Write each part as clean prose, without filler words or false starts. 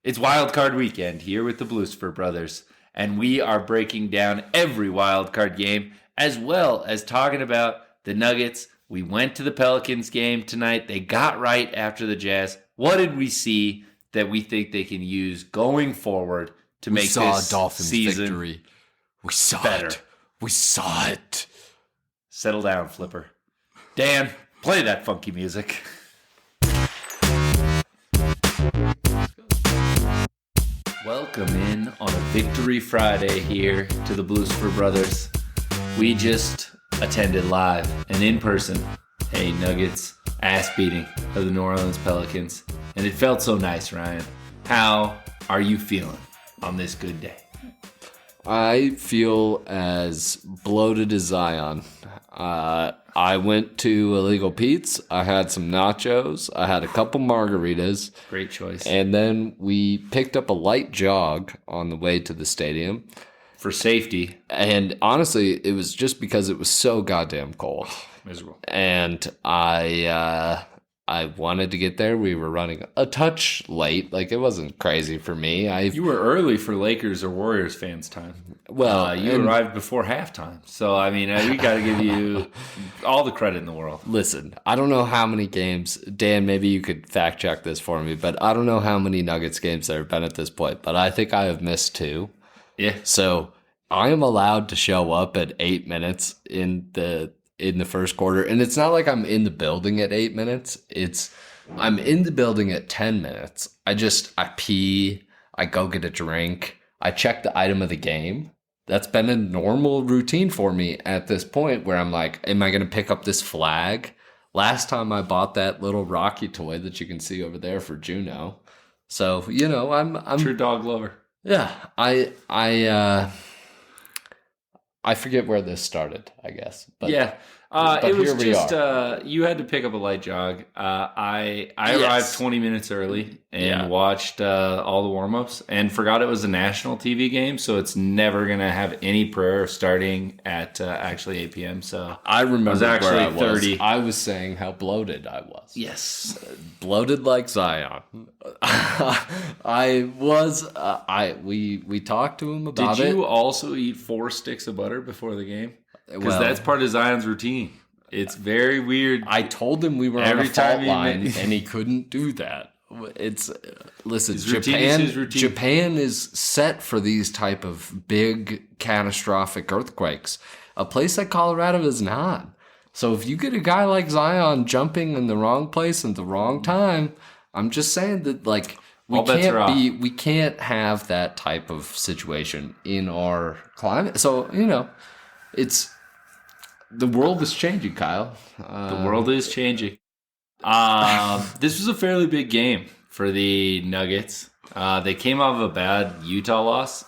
It's Wildcard Weekend here with the BlueSky brothers, and we are breaking down every wildcard game as well as talking about the Nuggets. We went to the Pelicans game tonight. They got right after the Jazz. What did we see that we think they can use going forward to make this Dolphins season victory? We saw better? it. We saw it. Settle down, Flipper. Dan, play that funky music. Welcome in on a Victory Friday here to the BlueSky brothers. We just attended live and in person a Nuggets ass beating of the New Orleans Pelicans, and it felt so nice, Ryan. How are you feeling on this good day? I feel as bloated as Zion. I went to Illegal Pete's. I had some nachos. I had a couple margaritas. Great choice. And then we picked up a light jog on the way to the stadium. For safety. And honestly, it was just because it was so goddamn cold. Miserable. And I wanted to get there. We were running a touch late. Like, it wasn't crazy for me. You were early for Lakers or Warriors fans' time. Well, you arrived before halftime. So, I mean, we got to give you all the credit in the world. Listen, I don't know how many games. Dan, maybe you could fact check this for me, but I don't know how many Nuggets games there have been at this point, but I think I have missed 2. Yeah. So I am allowed to show up at 8 minutes in the first quarter. And it's not like I'm in the building at 8 minutes. I'm in the building at 10 minutes. I pee, I go get a drink, I check the item of the game. That's been a normal routine for me at this point where I'm like, am I going to pick up this flag? Last time I bought that little Rocky toy that you can see over there for Juno. So, I'm true dog lover. Yeah, I forget where this started, I guess. But, yeah, but it was here we just are. You had to pick up a light jog. I Yes. arrived 20 minutes early and watched all the warm-ups and forgot it was a national TV game, so it's never going to have any prayer starting at actually 8 p.m. So I remember I was actually where I was. 30. I was saying how bloated I was. Yes. Bloated like Zion. I was. We talked to him about it. Did you also eat 4 sticks of butter before the game? Because Well, that's part of Zion's routine. It's very weird. I told him we were Every on a fault time he line, made- and he couldn't do that. It's listen, His routine is his routine. Japan is set for these type of big catastrophic earthquakes. A place like Colorado is not. So if you get a guy like Zion jumping in the wrong place at the wrong time, I'm just saying that All bets are off. we can't have that type of situation in our climate. So it's. The world is changing, Kyle. The world is changing. This was a fairly big game for the Nuggets. They came off of a bad Utah loss.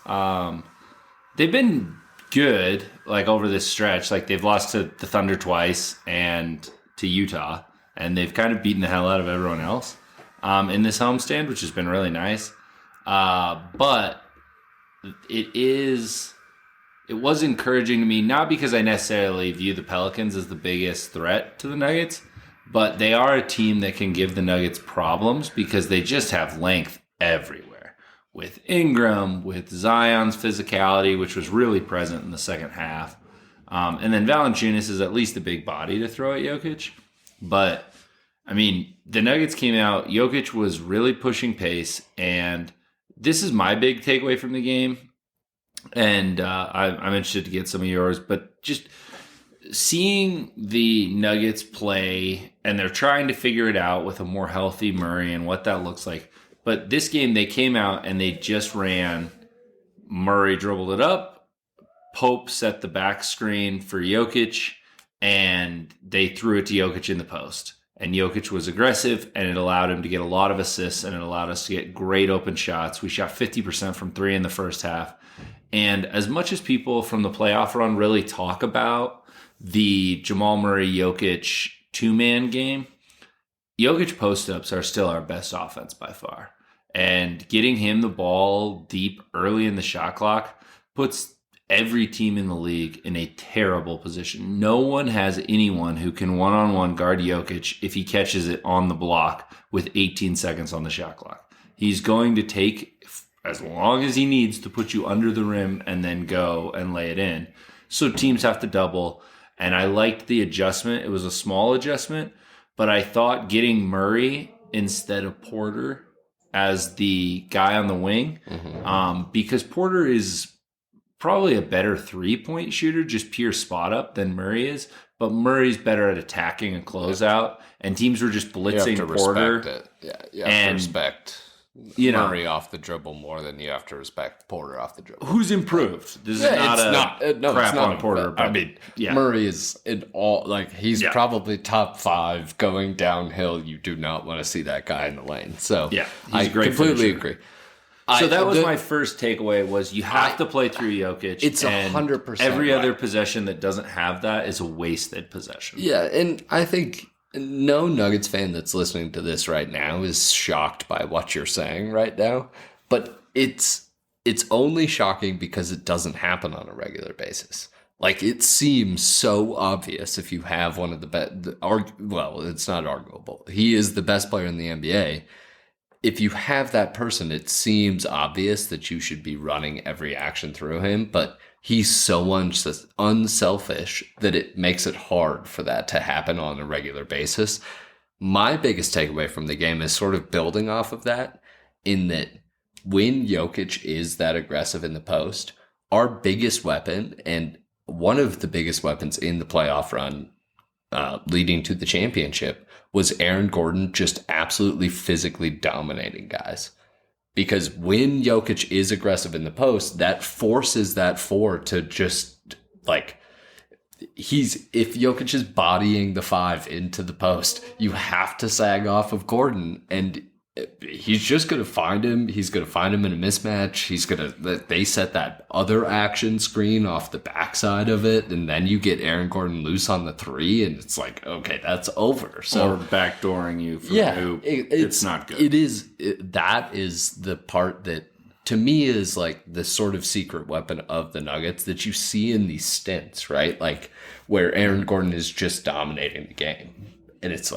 They've been good over this stretch. They've lost to the Thunder twice and to Utah, and they've kind of beaten the hell out of everyone else in this homestand, which has been really nice. But it was encouraging to me, not because I necessarily view the Pelicans as the biggest threat to the Nuggets, but they are a team that can give the Nuggets problems because they just have length everywhere. With Ingram, with Zion's physicality, which was really present in the second half. And then Valanciunas is at least a big body to throw at Jokic. But, I mean, the Nuggets came out, Jokic was really pushing pace, and this is my big takeaway from the game. And I'm interested to get some of yours, but just seeing the Nuggets play, and they're trying to figure it out with a more healthy Murray and what that looks like. But this game, they came out and they just ran. Murray dribbled it up. Pope set the back screen for Jokic, and they threw it to Jokic in the post. And Jokic was aggressive, and it allowed him to get a lot of assists, and it allowed us to get great open shots. We shot 50% from 3 in the first half. And as much as people from the playoff run really talk about the Jamal Murray-Jokic two-man game, Jokic post-ups are still our best offense by far. And getting him the ball deep early in the shot clock puts every team in the league in a terrible position. No one has anyone who can one-on-one guard Jokic if he catches it on the block with 18 seconds on the shot clock. He's going to take as long as he needs to put you under the rim and then go and lay it in. So teams have to double. And I liked the adjustment. It was a small adjustment, but I thought getting Murray instead of Porter as the guy on the wing, because Porter is probably a better 3-point shooter, just pure spot up than Murray is. But Murray's better at attacking a closeout, and teams were just blitzing Porter. Respect it. Yeah, you have to respect Murray off the dribble more than you have to respect Porter off the dribble. Who's improved? This is not crap on Porter. But, Murray is in all he's probably top 5 going downhill. You do not want to see that guy in the lane. So he's I a great completely finisher. agree. So that was my first takeaway was you have to play through Jokic. It's 100%. Every other possession that doesn't have that is a wasted possession. Yeah, and I think no Nuggets fan that's listening to this right now is shocked by what you're saying right now. But it's only shocking because it doesn't happen on a regular basis. It seems so obvious if you have one of the best. Well, it's not arguable. He is the best player in the NBA. If you have that person, it seems obvious that you should be running every action through him, but he's so unselfish that it makes it hard for that to happen on a regular basis. My biggest takeaway from the game is sort of building off of that, in that when Jokic is that aggressive in the post, our biggest weapon, and one of the biggest weapons in the playoff run leading to the championship, was Aaron Gordon just absolutely physically dominating guys. Because when Jokic is aggressive in the post, that forces that 4 to just if Jokic is bodying the 5 into the post, you have to sag off of Gordon, and he's just going to find him. He's going to find him in a mismatch. They set that other action screen off the backside of it, and then you get Aaron Gordon loose on the 3, and it's okay, that's over. So or backdooring you from the hoop. It's not good. That is the part that to me is the sort of secret weapon of the Nuggets that you see in these stints, right? Where Aaron Gordon is just dominating the game. And it's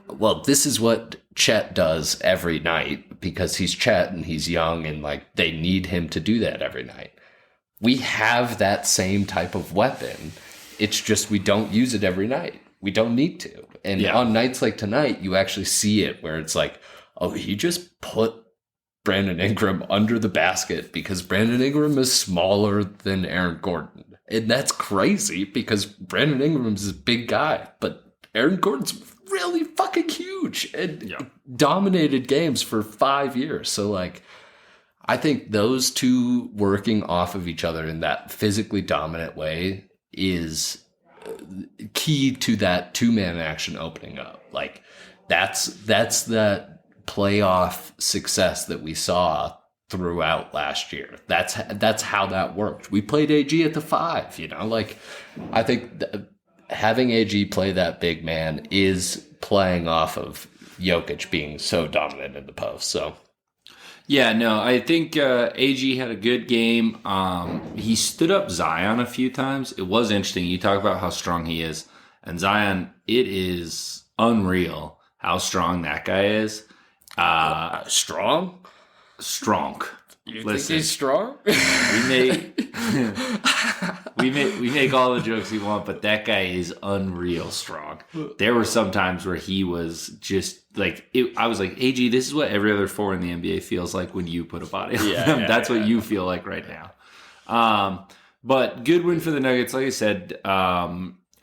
well, this is what Chet does every night because he's Chet and he's young and they need him to do that every night. We have that same type of weapon. It's just we don't use it every night. We don't need to. And on nights like tonight, you actually see it where it's he just put Brandon Ingram under the basket because Brandon Ingram is smaller than Aaron Gordon. And that's crazy because Brandon Ingram's a big guy, but Aaron Gordon's really fucking huge and dominated games for 5 years. So I think those two working off of each other in that physically dominant way is key to that 2-man action opening up. That's that playoff success that we saw throughout last year. That's how that worked. We played AG at the 5, I think having AG play that big man is playing off of Jokic being so dominant in the post. So, I think AG had a good game. He stood up Zion a few times. It was interesting. You talk about how strong he is. And Zion, it is unreal how strong that guy is. Strong? Strong. You think he's strong? We make all the jokes we want, but that guy is unreal strong. There were some times where he was just I was AG, this is what every other 4 in the NBA feels like when you put a body on them. That's what you feel like right now. But good win for the Nuggets. Like I said,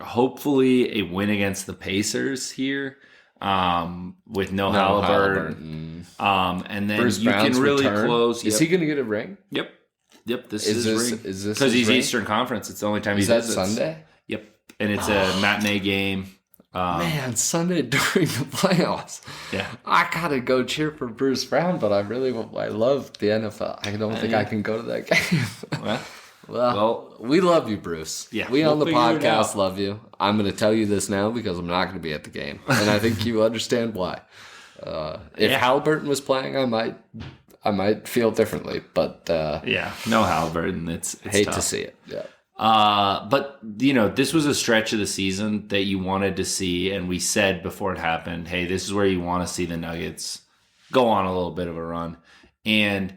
hopefully a win against the Pacers here. With no Halliburton. And then Bruce you Brown's can really return. Close. Is he going to get a ring? Yep. This is his ring. Is this because he's ring? Eastern Conference? It's the only time he visits. visits. Sunday? Yep. And it's a matinee game. Man, Sunday during the playoffs. Yeah. I gotta go cheer for Bruce Brown, but I love the NFL. I don't think I can go to that game. Well, we love you, Bruce. Yeah, we on the figure it podcast out. love you. I'm going to tell you this now because I'm not going to be at the game, and I think you understand why. If Halliburton was playing, I might feel differently, but no Halliburton. It's hate tough. to see it. Yeah. But this was a stretch of the season that you wanted to see, and we said before it happened, hey, this is where you want to see the Nuggets go on a little bit of a run. And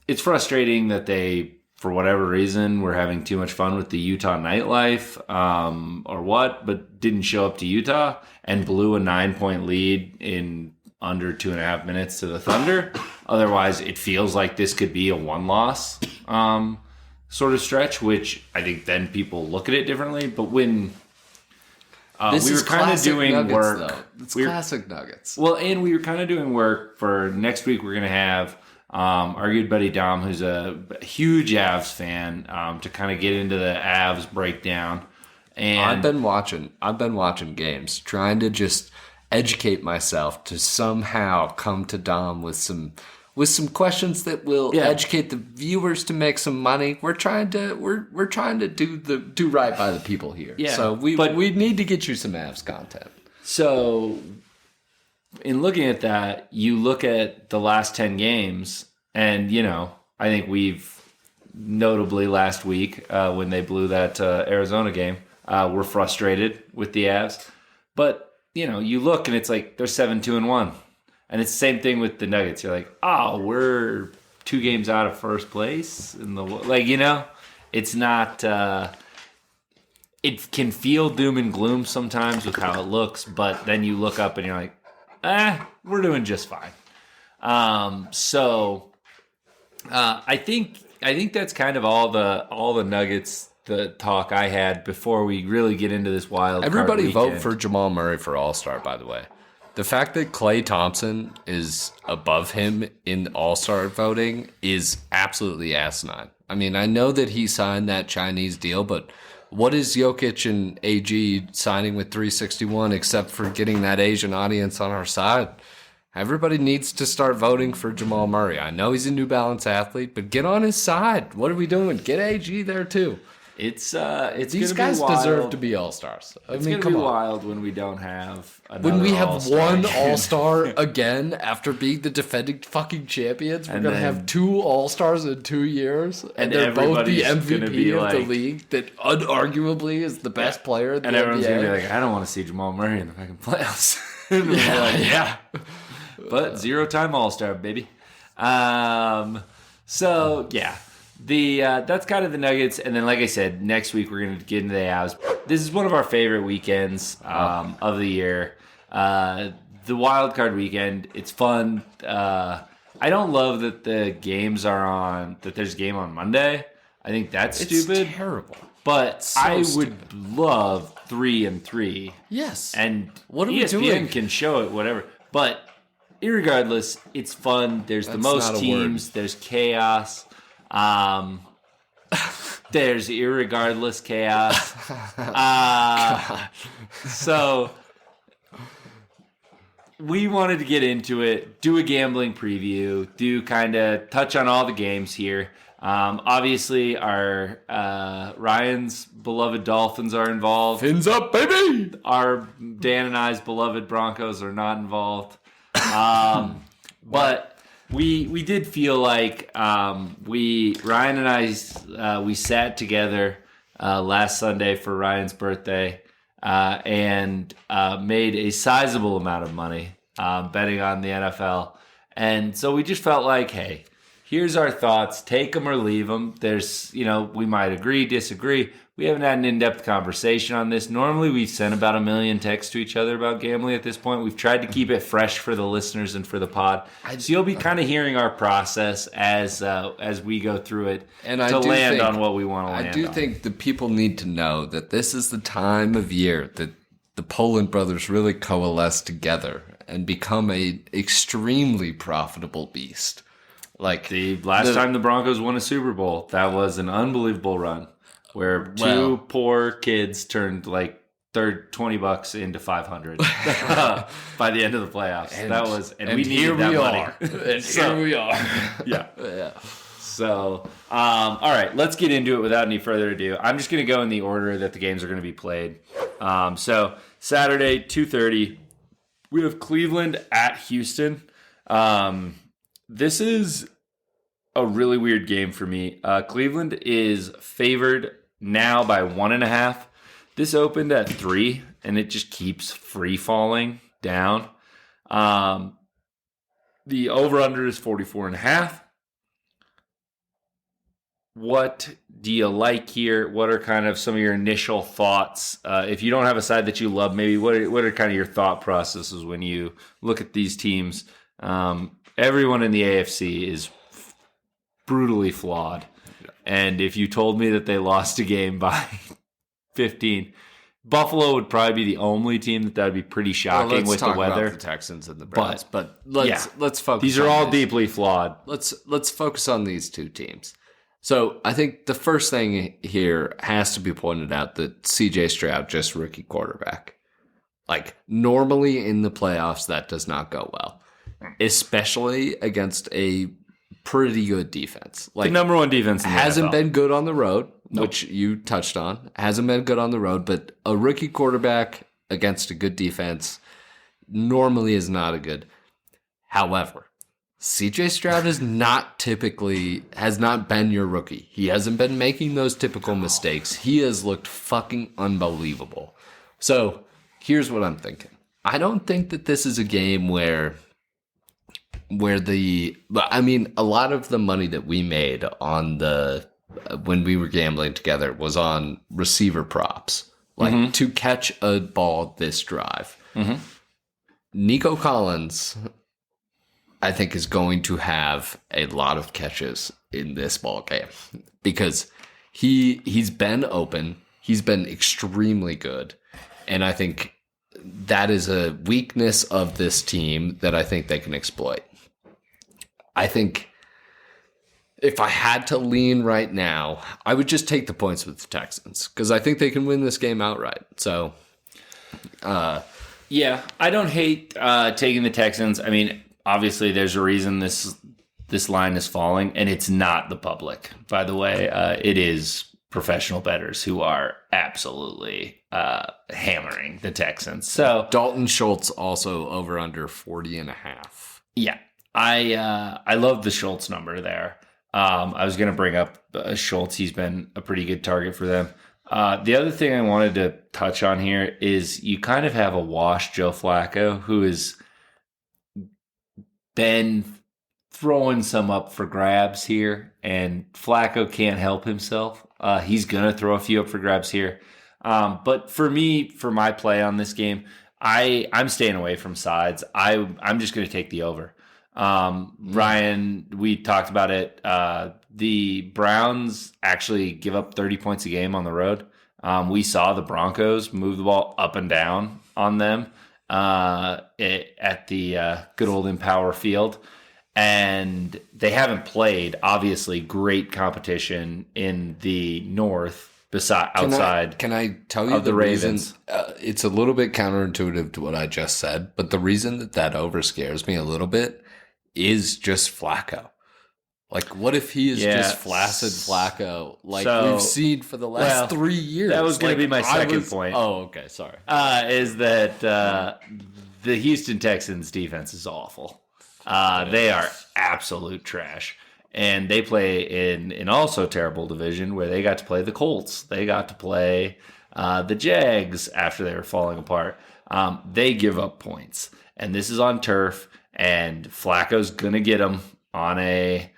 it's frustrating that they, for whatever reason, were having too much fun with the Utah nightlife or what, but didn't show up to Utah and blew a 9-point lead in under 2.5 minutes to the Thunder. Otherwise, it feels like this could be a one-loss sort of stretch, which I think then people look at it differently. But when we were kind of doing Nuggets, work... though. It's classic Nuggets. Well, and we were kind of doing work for next week. We're going to have our good buddy Dom, who's a huge Avs fan, to kind of get into the Avs breakdown. And I've been watching games, trying to just educate myself to somehow come to Dom with some questions that will educate the viewers to make some money. We're trying to do right by the people here. Yeah, so we need to get you some Avs content. So in looking at that, you look at the last 10 games, and, I think we've notably last week when they blew that Arizona game, we're frustrated with the Avs. But, you look and it's like they're 7-2-1. And it's the same thing with the Nuggets. You're like, oh, we're 2 games out of first place. It's not... it can feel doom and gloom sometimes with how it looks, but then you look up and you're like, we're doing just fine. I think that's kind of all the Nuggets, the talk I had before we really get into this wild card Everybody weekend. vote for Jamal Murray for All-Star, by the way. The fact that Klay Thompson is above him in All-Star voting is absolutely asinine. I mean, I know that he signed that Chinese deal, but what is Jokic and AG signing with 361 except for getting that Asian audience on our side? Everybody needs to start voting for Jamal Murray. I know he's a New Balance athlete, but get on his side. What are we doing? Get AG there too. These guys deserve to be All-Stars. It's going to be wild when we don't have another When we have All-Star one again. All-Star again after being the defending fucking champions. We're going to have 2 All-Stars in 2 years. And they're both the MVP of the league that unarguably is the best player in the NBA. And everyone's going to be like, I don't want to see Jamal Murray in the fucking playoffs. Yeah. But 0-time All-Star, baby. That's kind of the Nuggets, and then like I said, next week we're going to get into the Avs. This is one of our favorite weekends of the year. The Wildcard Weekend, it's fun. I don't love that the games are on, that there's a game on Monday. I think that's stupid. It's terrible. But So I stupid. would love 3-3. Yes. And what are we ESPN doing? can show it, whatever. But irregardless, it's fun. There's the most teams. There's chaos. There's irregardless chaos. So we wanted to get into it, do a gambling preview, do kind of touch on all the games here. Obviously, our Ryan's beloved Dolphins are involved. Fins up, baby! Our Dan and I's beloved Broncos are not involved. But we did feel like Ryan and I we sat together last Sunday for Ryan's birthday and made a sizable amount of money betting on the NFL. And so we just felt like, hey, here's our thoughts. Take them or leave them. There's, we might agree, disagree. We haven't had an in-depth conversation on this. Normally, we send about 1 million texts to each other about gambling at this point. We've tried to keep it fresh for the listeners and for the pod. So you'll be kind of hearing our process as we go through it and to land on what we want to land on. I do think the people need to know that this is the time of year that the Poland brothers really coalesce together and become a extremely profitable beast. Like the last time the Broncos won a Super Bowl, that was an unbelievable run where two poor kids turned like $20 into $500 by the end of the playoffs. And we needed that money. And here we are. Yeah. So, all right, let's get into it without any further ado. I'm just going to go in the order that the games are going to be played. So Saturday, 2:30, we have Cleveland at Houston. This is a really weird game for me. Cleveland is favored now by 1.5. This opened at 3, and it just keeps free falling down. The over-under is 44.5. what do you like here? What are kind of some of your initial thoughts? If you don't have a side that you love, maybe what are kind of your thought processes when you look at these teams? Everyone in the AFC is brutally flawed. And if you told me that they lost a game by 15, Buffalo would probably be the only team that would be pretty shocking with the weather. About the Texans and the Browns, but let's focus. These are all deeply flawed. Let's focus on these two teams. So I think the first thing here has to be pointed out that C.J. Stroud, just rookie quarterback. Like, normally in the playoffs, that does not go well, especially against a pretty good defense. Like, the number one defense in the hasn't NFL. been good on the road, which you touched on. Hasn't been good on the road, but a rookie quarterback against a good defense normally is not a good. However, CJ Stroud has not been your rookie. He hasn't been making those typical mistakes. He has looked fucking unbelievable. So here's what I'm thinking. I don't think that this is a game where a lot of the money that we made on when we were gambling together was on receiver props, like to catch a ball this drive. Nico Collins, I think, is going to have a lot of catches in this ball game because he's been open. He's been extremely good. And I think that is a weakness of this team that I think they can exploit. I think if I had to lean right now, I would just take the points with the Texans because I think they can win this game outright. So, yeah, I don't hate taking the Texans. I mean, obviously, there's a reason this line is falling, and it's not the public, by the way. It is professional bettors who are absolutely hammering the Texans. So Dalton Schultz also over under 40.5. Yeah, I love the Schultz number there. I was going to bring up Schultz. He's been a pretty good target for them. The other thing I wanted to touch on here is you kind of have a washed Joe Flacco who has been throwing some up for grabs here, and Flacco can't help himself. He's going to throw a few up for grabs here. But for me, for my play on this game, I'm staying away from sides. I'm just going to take the over. Ryan, we talked about it. The Browns actually give up 30 points a game on the road. We saw the Broncos move the ball up and down on them at the good old Empower Field. And they haven't played, obviously, great competition in the North outside. Can I tell you the Ravens? It's a little bit counterintuitive to what I just said, but the reason that over scares me a little bit is just Flacco. Like, what if he is just flaccid Flacco, like we've seen for the last 3 years? That was going to be my second point. Oh, okay, sorry. Is that the Houston Texans defense is awful. They are absolute trash. And they play in an also terrible division where they got to play the Colts. They got to play the Jags after they were falling apart. They give up points. And this is on turf. And Flacco's going to get them on a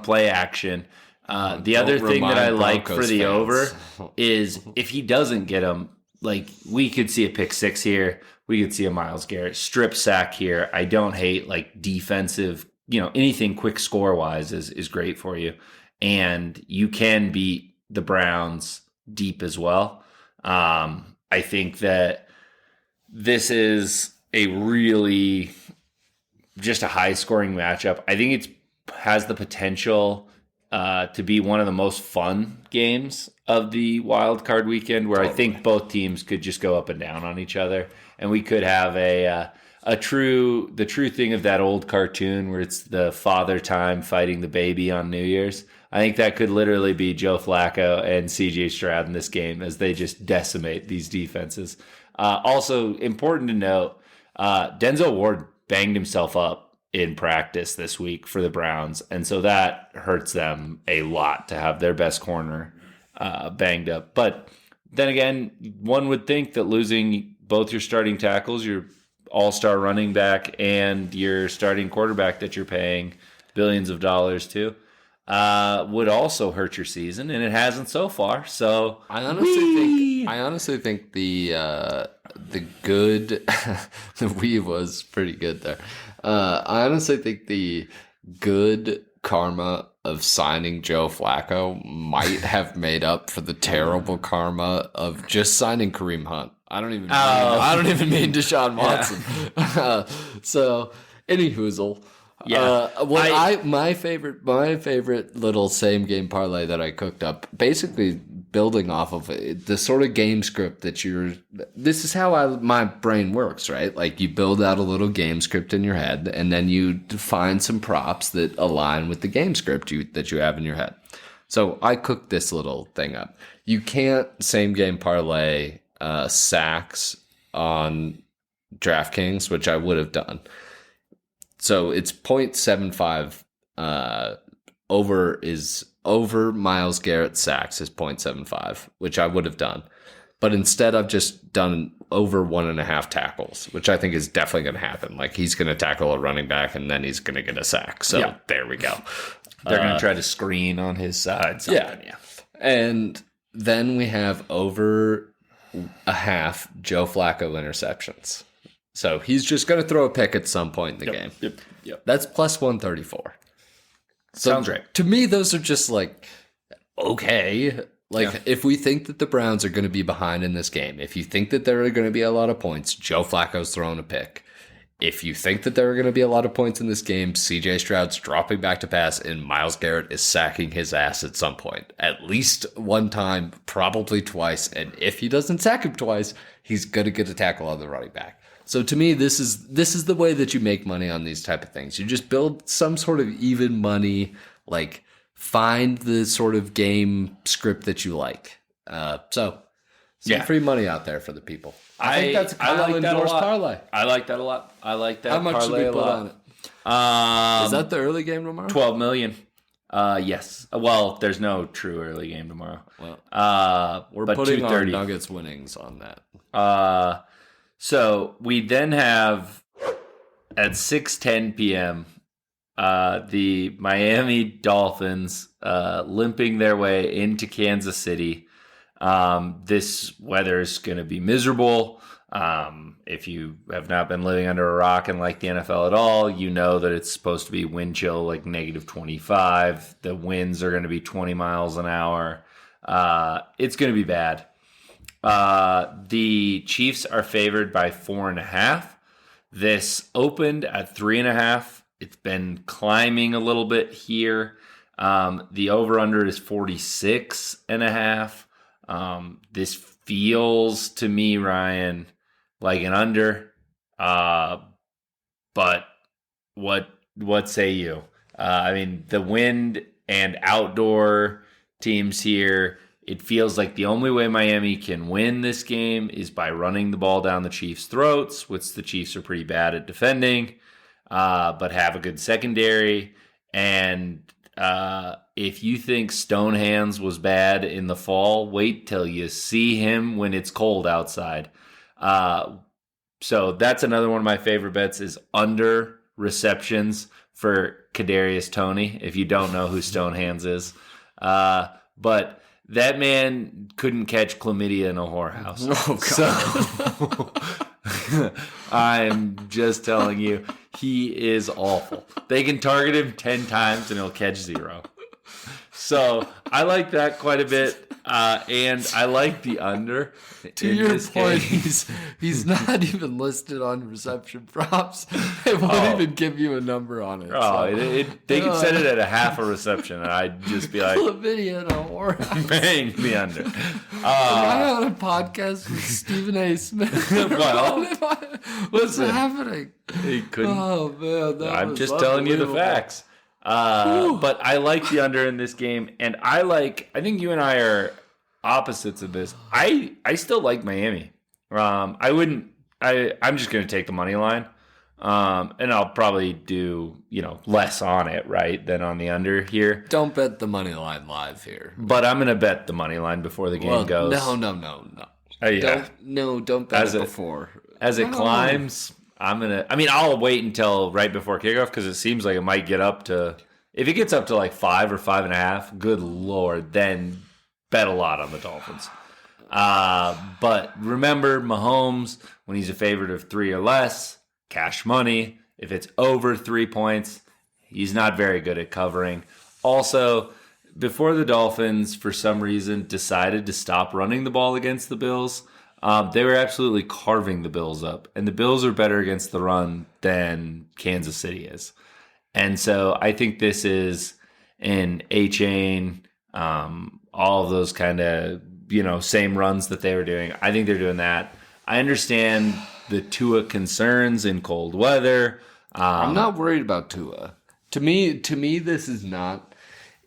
play action. The other thing that I like for the over is if he doesn't get them, like, we could see a pick six here. We could see a Myles Garrett strip sack here. I don't hate, like, defensive, anything quick score wise is great for you. And you can beat the Browns deep as well. I think that this is a really just a high scoring matchup. I think it has the potential to be one of the most fun games of the Wildcard Weekend, where I think both teams could just go up and down on each other, and we could have the true thing of that old cartoon where it's the father time fighting the baby on New Year's. I think that could literally be Joe Flacco and CJ Stroud in this game as they just decimate these defenses. Also important to note, Denzel Ward banged himself up in practice this week for the Browns, and so that hurts them a lot to have their best corner banged up. But then again, one would think that losing both your starting tackles, your all-star running back, and your starting quarterback that you're paying billions of dollars to, would also hurt your season, and it hasn't so far. So I honestly think the good the Wii was pretty good there. I honestly think the good karma of signing Joe Flacco might have made up for the terrible karma of just signing Kareem Hunt. I don't even mean Deshaun Watson. Yeah. So any hoozle. Yeah, my favorite little same game parlay that I cooked up, basically building off of it, the sort of game script that this is how my brain works, right? Like you build out a little game script in your head, and then you find some props that align with the game script that you have in your head. So I cooked this little thing up. You can't same game parlay sacks on DraftKings, which I would have done. So it's 0.75 over Myles Garrett sacks is 0.75, which I would have done. But instead I've just done over 1.5 tackles, which I think is definitely going to happen. Like he's going to tackle a running back and then he's going to get a sack. So There we go. They're going to try to screen on his side. Yeah. And then we have over a half Joe Flacco interceptions. So he's just going to throw a pick at some point in the game. Yep. That's plus 134. So sounds right. To me, those are just like, okay. If we think that the Browns are going to be behind in this game, if you think that there are going to be a lot of points, Joe Flacco's throwing a pick. If you think that there are going to be a lot of points in this game, CJ Stroud's dropping back to pass and Myles Garrett is sacking his ass at some point. At least one time, probably twice. And if he doesn't sack him twice, he's going to get a tackle on the running back. So to me, this is the way that you make money on these type of things. You just build some sort of even money, like find the sort of game script that you like. So free money out there for the people. I think that's a Kyle endorsed parlay. I like that a lot. I like that. How much should we put on it? Is that the early game tomorrow? 12 million. Yes. Well, there's no true early game tomorrow. Well, we're putting our Nuggets winnings on that. So we then have at 6:10 p.m. The Miami Dolphins limping their way into Kansas City. This weather is going to be miserable. If you have not been living under a rock and like the NFL at all, you know that it's supposed to be wind chill like negative 25. The winds are going to be 20 miles an hour. It's going to be bad. The Chiefs are favored by 4.5. This opened at 3.5. It's been climbing a little bit here. The over-under is 46.5. This feels to me, Ryan, like an under. But what say you? I mean, the wind and outdoor teams here, it feels like the only way Miami can win this game is by running the ball down the Chiefs' throats, which the Chiefs are pretty bad at defending, but have a good secondary. And if you think Stonehands was bad in the fall, wait till you see him when it's cold outside. So that's another one of my favorite bets is under receptions for Kadarius Toney, if you don't know who Stonehands is. But that man couldn't catch chlamydia in a whorehouse. Oh, So God. I'm just telling you, he is awful. They can target him 10 times and he'll catch 0. So I like that quite a bit. And I like the under. To your point, he's not even listed on reception props. It won't even give you a number on it. They could set it at a half a reception, and I'd just be like, "Chlamydia in a whorehouse." Bang the under. I on a podcast with Stephen A. Smith. Well, what's happening? He couldn't. Oh man, I'm just telling you the facts. But I like the under in this game, and I think you and I are opposites of this. I still like Miami. I'm just going to take the money line, and I'll probably do less on it, right, than on the under here. Don't bet the money line live here. But I'm going to bet the money line before the game goes. No. Yeah. Don't bet it before. As it climbs, I'll wait until right before kickoff because it seems like it might get up to If it gets up to like 5 or 5.5, good Lord, then bet a lot on the Dolphins. But remember, Mahomes, when he's a favorite of 3 or less, cash money. If it's over 3 points, he's not very good at covering. Also, before the Dolphins, for some reason, decided to stop running the ball against the Bills, they were absolutely carving the Bills up. And the Bills are better against the run than Kansas City is. And so I think this is an A-chain, all of those kind of, same runs that they were doing. I think they're doing that. I understand the Tua concerns in cold weather. I'm not worried about Tua. To me, this is not.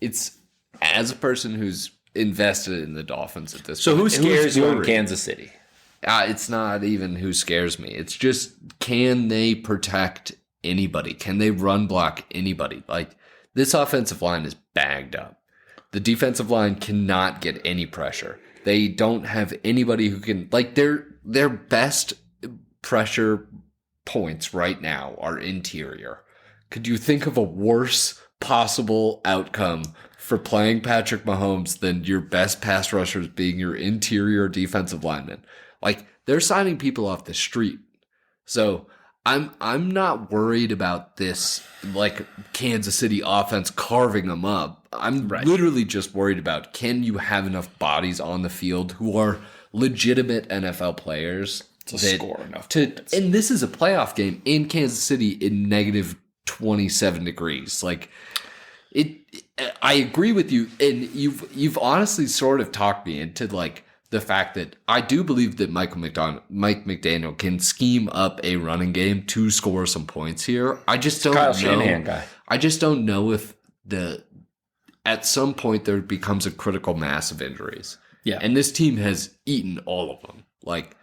It's as a person who's invested in the Dolphins at this point. So who scares you in Kansas City? It's not even who scares me. It's just, can they protect anybody? Can they run block anybody? Like, this offensive line is bagged up. The defensive line cannot get any pressure. They don't have anybody who can, like, their best pressure points right now are interior. Could you think of a worse possible outcome for playing Patrick Mahomes than your best pass rushers being your interior defensive linemen? Like, they're signing people off the street. So I'm not worried about this, like, Kansas City offense carving them up. I'm literally just worried about, can you have enough bodies on the field who are legitimate NFL players to score enough points. And this is a playoff game in Kansas City in negative 27 degrees. Like, I agree with you, and you've honestly sort of talked me into, like, the fact that I do believe that Mike McDaniel can scheme up a running game to score some points here. I just don't Kyle know. Shanahan guy. I just don't know if at some point there becomes a critical mass of injuries. Yeah. And this team has eaten all of them. Like,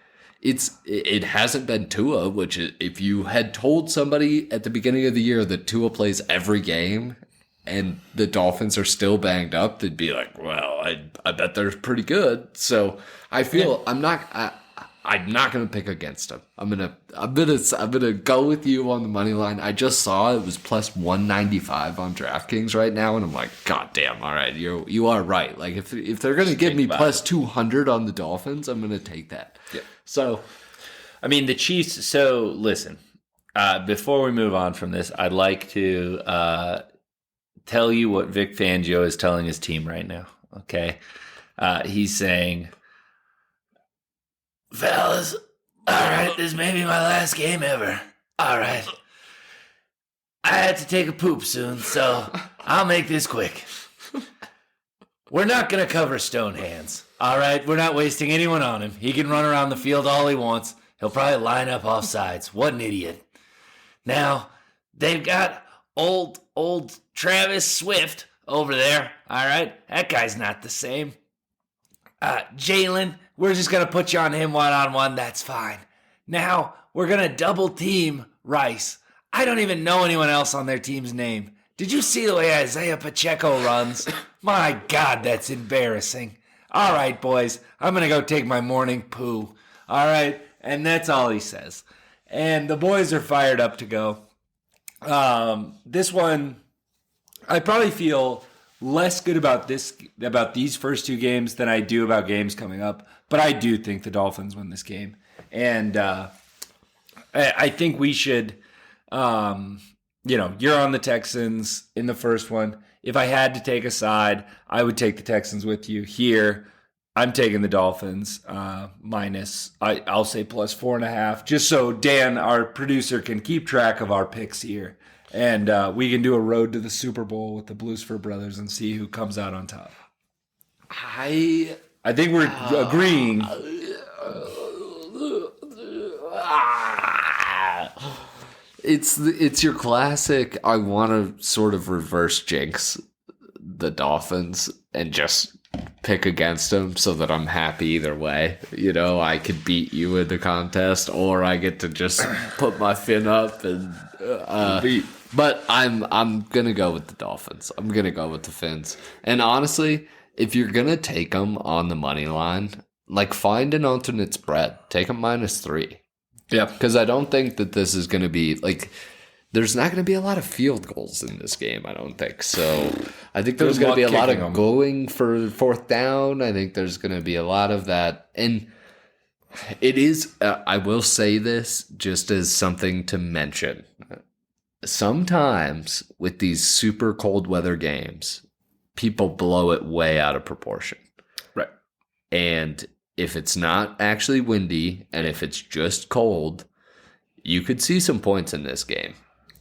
it hasn't been Tua, which if you had told somebody at the beginning of the year that Tua plays every game and the Dolphins are still banged up, they'd be like, well, I bet they're pretty good. So I feel I'm not going to pick against them. I'm gonna go with you on the money line. I just saw it was plus 195 on DraftKings right now, and I'm like, God damn! All right, you are right. Like, if they're gonna give me plus 200 on the Dolphins, I'm gonna take that. Yeah. So, I mean, the Chiefs. So listen, before we move on from this, I'd like to tell you what Vic Fangio is telling his team right now. Okay, he's saying, fellas, all right, this may be my last game ever. All right. I had to take a poop soon, so I'll make this quick. We're not going to cover Stone Hands. All right? We're not wasting anyone on him. He can run around the field all he wants. He'll probably line up off sides. What an idiot. Now, they've got old Travis Swift over there. All right? That guy's not the same. Jalen, we're just going to put you on him one-on-one. That's fine. Now, we're going to double team Rice. I don't even know anyone else on their team's name. Did you see the way Isaiah Pacheco runs? My God, that's embarrassing. All right, boys, I'm going to go take my morning poo. All right? And that's all he says. And the boys are fired up to go. This one, I probably feel less good about these first two games than I do about games coming up. But I do think the Dolphins win this game. And I think we should, you're on the Texans in the first one. If I had to take a side, I would take the Texans with you here. I'm taking the Dolphins minus, I'll say plus 4.5, just so Dan, our producer, can keep track of our picks here. And we can do a road to the Super Bowl with the Bluesford brothers and see who comes out on top. I think we're agreeing. It's your classic, I want to sort of reverse jinx the Dolphins and just pick against them so that I'm happy either way. I could beat you in the contest, or I get to just put my fin up and but I'm gonna go with the Dolphins. I'm gonna go with the Fins. And honestly, if you're gonna take them on the money line, like, find an alternate spread. Take them -3. Yeah, because I don't think that this is going to be, like, there's not going to be a lot of field goals in this game, I don't think. So I think there's Good going to be a luck lot of kicking 'em. going for fourth down. I think there's going to be a lot of that. And it is, I will say this just as something to mention. Sometimes with these super cold weather games, people blow it way out of proportion. Right. And if it's not actually windy and if it's just cold, you could see some points in this game.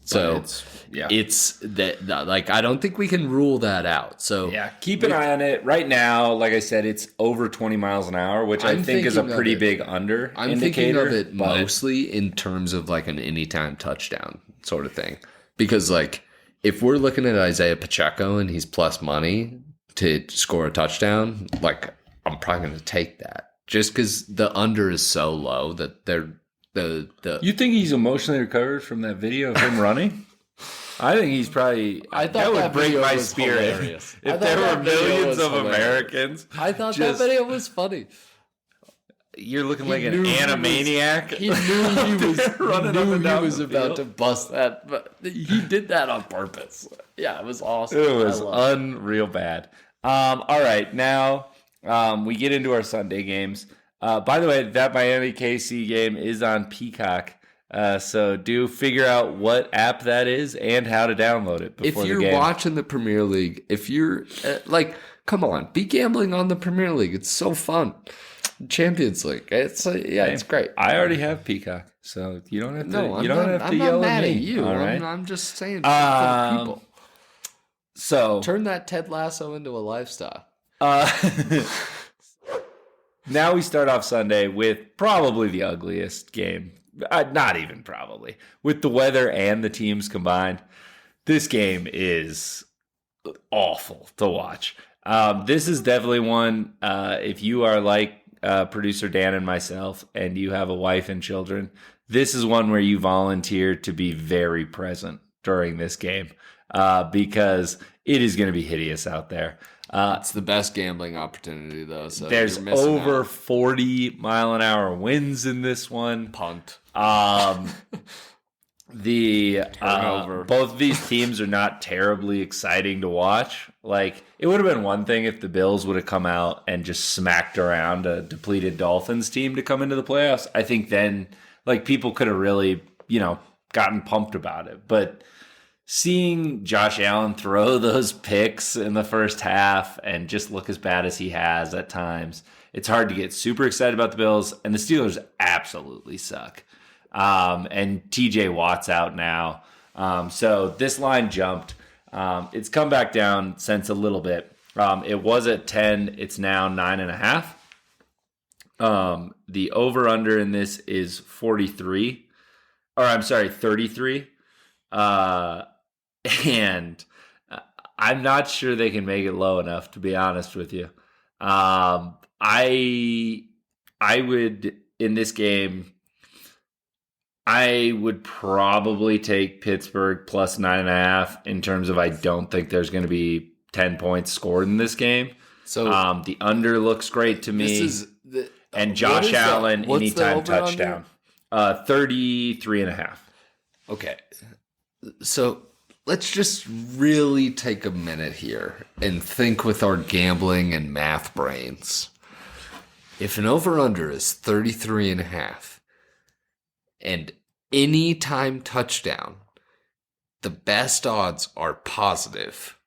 So it's that like I don't think we can rule that out. So yeah, keep an eye on it. Right now, like I said, it's over 20 miles an hour, which I think is a pretty big under I'm indicator. thinking of it mostly in terms of like an anytime touchdown sort of thing. Because like if we're looking at Isaiah Pacheco and he's plus money to score a touchdown, like I'm probably going to take that just because the under is so low that they're the. You think he's emotionally recovered from that video of him running? I think he's probably. I thought that would break video my was spirit hilarious. if there were millions of Americans. I thought that video was funny. You're looking like an animaniac. He knew he was running up and down. He was about to bust that, but he did that on purpose. Yeah, it was awesome. It was unreal bad. All right, now we get into our Sunday games. By the way, that Miami KC game is on Peacock. So do figure out what app that is and how to download it before the game. If you're watching the Premier League, if you're come on, be gambling on the Premier League. It's so fun. Champions League. It's great. I already have Peacock, so you don't have to. No, you don't have to I'm yell not mad at me. at you. All right? I'm just saying for the people. So turn that Ted Lasso into a lifestyle. Now we start off Sunday with probably the ugliest game. Not even probably. With the weather and the teams combined, this game is awful to watch. This is definitely one, if you are like producer Dan and myself, and you have a wife and children, this is one where you volunteer to be very present during this game because it is going to be hideous out there. It's the best gambling opportunity, though. So there's over 40-mile-an-hour winds in this one. Punt. Both of these teams are not terribly exciting to watch. Like, it would have been one thing if the Bills would have come out and just smacked around a depleted Dolphins team to come into the playoffs. I think then, like, people could have really, gotten pumped about it. But seeing Josh Allen throw those picks in the first half and just look as bad as he has at times, it's hard to get super excited about the Bills. And the Steelers absolutely suck. And TJ Watt's out now. So this line jumped. It's come back down since a little bit. It was at 10. It's now 9.5. The over-under in this is 33. Or I'm sorry, 33. And I'm not sure they can make it low enough, to be honest with you. I would, in this game, I would probably take Pittsburgh plus 9.5 in terms of I don't think there's going to be 10 points scored in this game. So the under looks great to me. And Josh Allen, anytime touchdown. 33.5. Okay. So let's just really take a minute here and think with our gambling and math brains. If an over-under is 33.5 and anytime touchdown, the best odds are positive,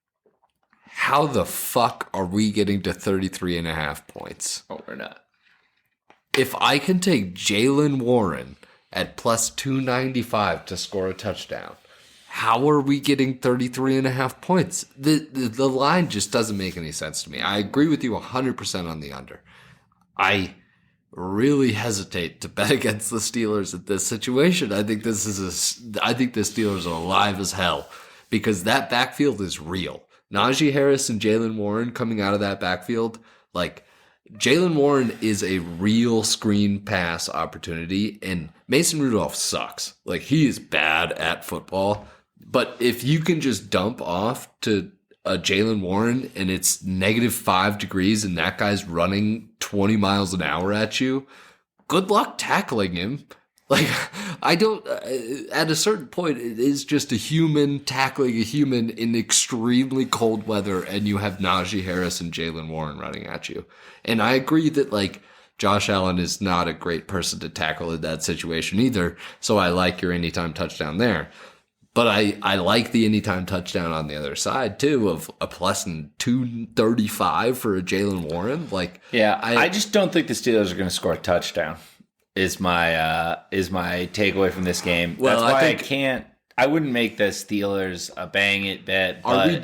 how the fuck are we getting to 33.5 points? Oh, we're not. If I can take Jalen Warren at plus 295 to score a touchdown, how are we getting 33.5 points? The line just doesn't make any sense to me. I agree with you 100% on the under. I really hesitate to bet against the Steelers at this situation. I think the Steelers are alive as hell because that backfield is real. Najee Harris and Jalen Warren coming out of that backfield, like Jalen Warren is a real screen pass opportunity, and Mason Rudolph sucks. Like, he is bad at football. But if you can just dump off to Jalen Warren and it's -5 degrees and that guy's running 20 miles an hour at you, good luck tackling him. Like, I don't, at a certain point, it is just a human tackling a human in extremely cold weather, and you have Najee Harris and Jalen Warren running at you. And I agree that, like, Josh Allen is not a great person to tackle in that situation either, so I like your anytime touchdown there. But I like the anytime touchdown on the other side, too, of a plus 235 for a Jalen Warren. Like, yeah, I just don't think the Steelers are going to score a touchdown. Is my takeaway from this game. Well, that's why I wouldn't make the Steelers a bang it bet. Are we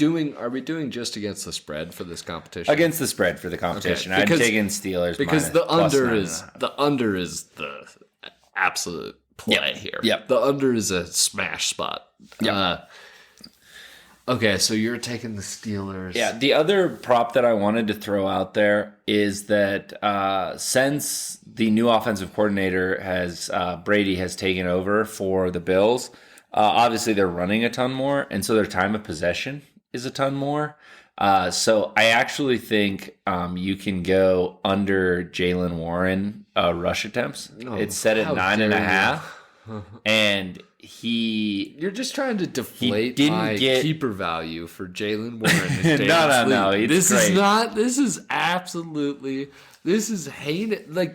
doing just against the spread for this competition? Against the spread for the competition. Okay, I'm taking Steelers because the under is the absolute play here. Yep. The under is a smash spot. Yep. Okay, so you're taking the Steelers. Yeah, the other prop that I wanted to throw out there is that since the new offensive coordinator Brady has taken over for the Bills, obviously they're running a ton more, and so their time of possession is a ton more. So I actually think you can go under Jalen Warren rush attempts. It's set at 9.5, and you're just trying to deflate my keeper value for Jalen Warren. No. This is heinous. Like,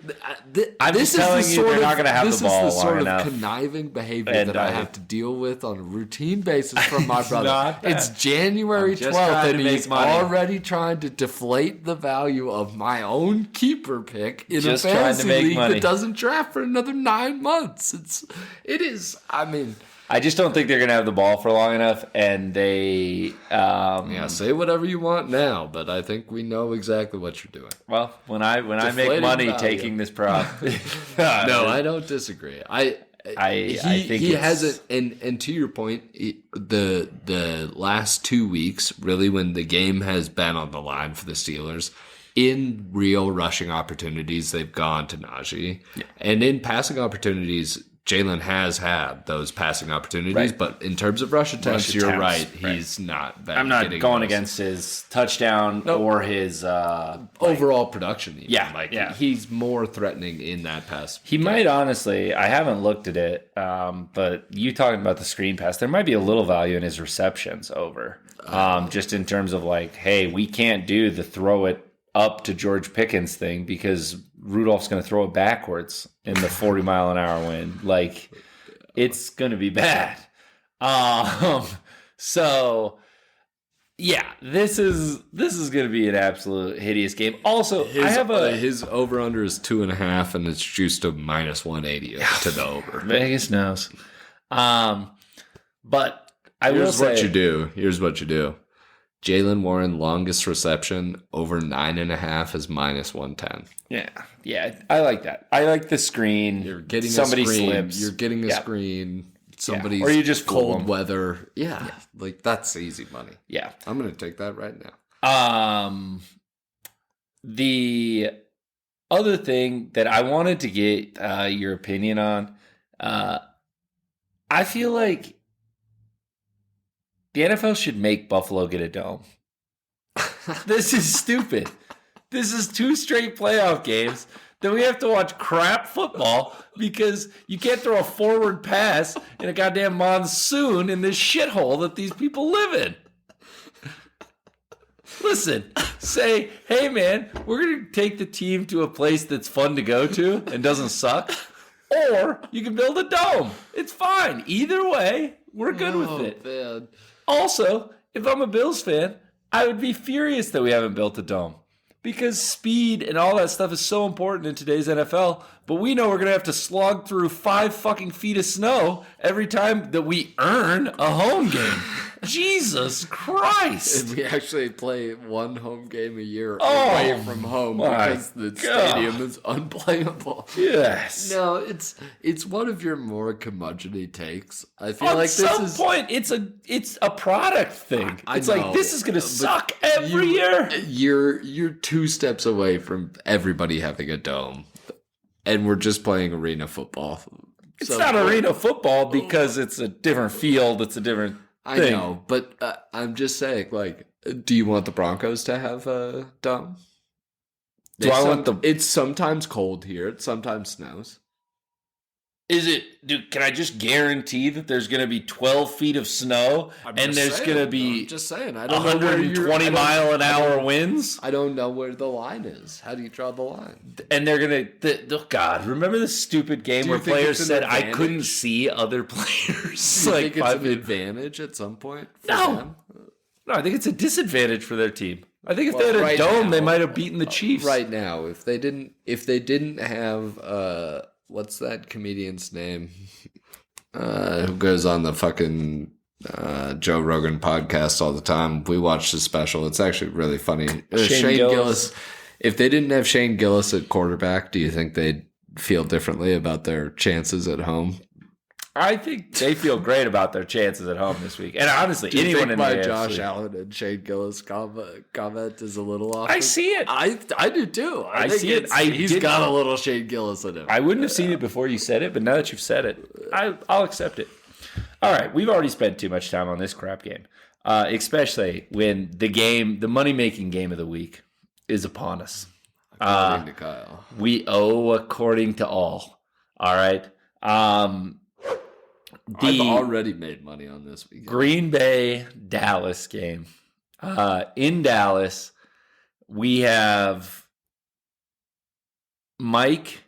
I'm just telling you, they're not going to have the ball This is the sort enough. of conniving behavior that I have to deal with on a routine basis from my brother. It's January 12th, and he's already trying to deflate the value of my own keeper pick in a fantasy league that doesn't draft for another 9 months. It is. I mean, I just don't think they're going to have the ball for long enough, and they... say whatever you want now, but I think we know exactly what you're doing. Well, when I make money taking this prop... No, I don't disagree. I think he hasn't, and to your point, the last 2 weeks, really, when the game has been on the line for the Steelers, in real rushing opportunities, they've gone to Najee. Yeah. And in passing opportunities... Jalen has had those passing opportunities, right. But in terms of rush attempts, you're right. He's not. I'm not going against his touchdown or his overall production. Even. He's more threatening in that pass. He might honestly. I haven't looked at it, but you talking about the screen pass, there might be a little value in his receptions over, just in terms of like, hey, we can't do the throw it up to George Pickens thing because Rudolph's going to throw it backwards in the 40-mile-an-hour wind. Like, it's going to be bad. So, yeah, this is going to be an absolute hideous game. Also, his over-under is 2.5, and it's juiced to minus 180 to the over. Vegas knows. But I will say... Here's what you do. Jalen Warren, longest reception, over 9.5 is minus 110. Yeah, I like that. I like the screen. You're getting somebody a screen. slips. You're getting a screen. Somebody's or you just cold weather. Yeah, like that's easy money. Yeah, I'm gonna take that right now. The other thing that I wanted to get your opinion on, I feel like the NFL should make Buffalo get a dome. This is stupid. This is 2 straight playoff games. Then we have to watch crap football because you can't throw a forward pass in a goddamn monsoon in this shithole that these people live in. Listen, say, hey man, we're going to take the team to a place that's fun to go to and doesn't suck. Or you can build a dome. It's fine. Either way, we're good with it. Man. Also, if I'm a Bills fan, I would be furious that we haven't built a dome. Because speed and all that stuff is so important in today's NFL, but we know we're going to have to slog through 5 fucking feet of snow every time that we earn a home game. Jesus Christ. And we actually play 1 home game a year away from home because the stadium is unplayable. Yes. No, it's one of your more curmudgeon-y takes. I feel like this is... At some point, it's a product thing. It's like, this is going to suck every year. You're 2 steps away from everybody having a dome. And we're just playing arena football. It's not arena football because it's a different field. It's a different... I know, but I'm just saying, like, do you want the Broncos to have a dome? It's sometimes cold here. It sometimes snows. Is it, dude, can I just guarantee that there's going to be 12 feet of snow and there's going to be I'm just saying, I don't know 120 mile an hour winds? I don't know where the line is. How do you draw the line? And they're going to, God, remember the stupid game where players said, I couldn't see other players? Do you think it's an advantage at some point for them? No, I think it's a disadvantage for their team. I think if they had a dome, they might have beaten the Chiefs. Right now, if they didn't have what's that comedian's name? Who goes on the fucking Joe Rogan podcast all the time? We watched the special. It's actually really funny. Shane Gillis. If they didn't have Shane Gillis at quarterback, do you think they'd feel differently about their chances at home? I think they feel great about their chances at home this week. And honestly, do you anyone think in my the Josh AFC, Allen and Shane Gillis comment is a little off? I see it. I do too. I see it. He's got a little Shane Gillis in him. I wouldn't have seen it before you said it, but now that you've said it, I'll accept it. All right, we've already spent too much time on this crap game, especially when the money-making game of the week is upon us. According to Kyle. We owe according to all. All right. I've already made money on this weekend. Green Bay Dallas game. In Dallas, we have Mike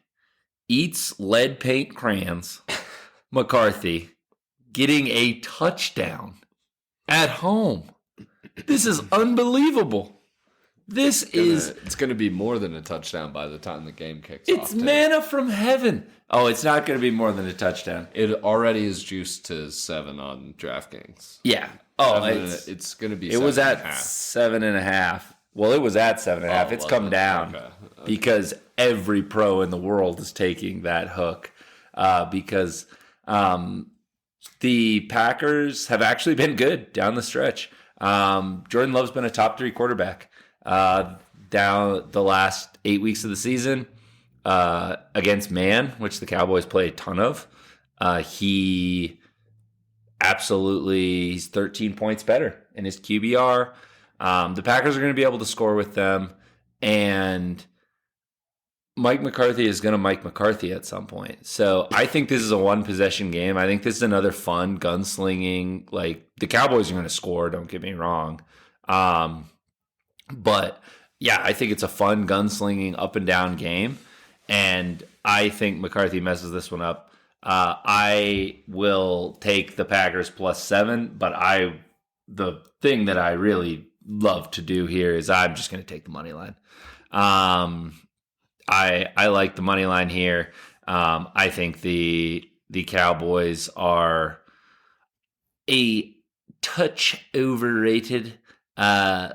eats lead paint crayons, McCarthy, getting a touchdown at home. This is unbelievable. It's going to be more than a touchdown by the time the game kicks off. It's manna from heaven. Oh, it's not going to be more than a touchdown. It already is juiced to 7 on DraftKings. Yeah. Oh, it's going to be. It was at 7.5. Well, it was at 7.5. It's come down because every pro in the world is taking that hook because the Packers have actually been good down the stretch. Jordan Love's been a top 3 quarterback down the last 8 weeks of the season against man, which the Cowboys play a ton of. He's 13 points better in his QBR. The Packers are going to be able to score with them, and Mike McCarthy is going to Mike McCarthy at some point. So I think this is a one-possession game. I think this is another fun gunslinging. Like, the Cowboys are going to score, don't get me wrong. But, yeah, I think it's a fun gunslinging up-and-down game, and I think McCarthy messes this one up. I will take the Packers +7, but the thing that I really love to do here is I'm just going to take the money line. I like the money line here. I think the Cowboys are a touch overrated